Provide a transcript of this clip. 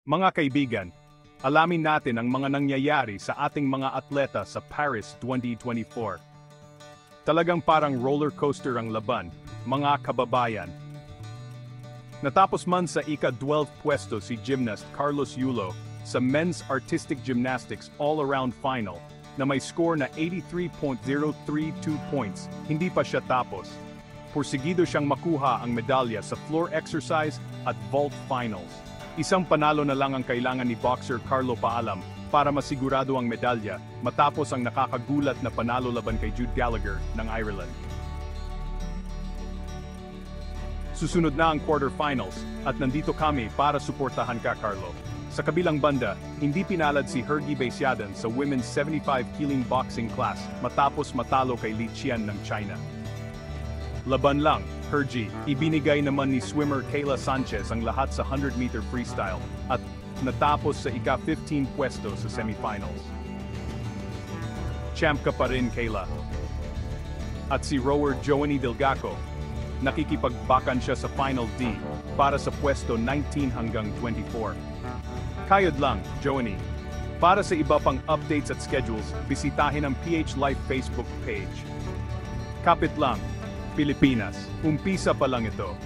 Mga kaibigan, alamin natin ang mga nangyayari sa ating mga atleta sa Paris 2024. Talagang parang roller coaster ang laban, mga kababayan. Natapos man sa ika-12 pwesto si gymnast Carlos Yulo sa Men's Artistic Gymnastics All-Around Final na may score na 83.032 points, hindi pa siya tapos. Porsigido siyang makuha ang medalya sa floor exercise at vault finals. Isang panalo na lang ang kailangan ni boxer Carlo Paalam para masigurado ang medalya matapos ang nakakagulat na panalo laban kay Jude Gallagher ng Ireland. Susunod na ang quarterfinals at nandito kami para suportahan ka, Carlo. Sa kabilang banda, hindi pinalad si Hergy Basiadan sa women's 75 kg boxing class matapos matalo kay Li Qian ng China. Laban lang, Hergy, ibinigay naman ni swimmer Kayla Sanchez ang lahat sa 100-meter freestyle at natapos sa ika-15 pwesto sa semifinals. Champ ka pa rin, Kayla. At si rower Joanie Delgaco, nakikipagbakan siya sa Final D para sa pwesto 19 hanggang 24. Kayod lang, Joanie. Para sa iba pang updates at schedules, bisitahin ang PH Life Facebook page. Kapit lang, Pilipinas, umpisa pa lang ito.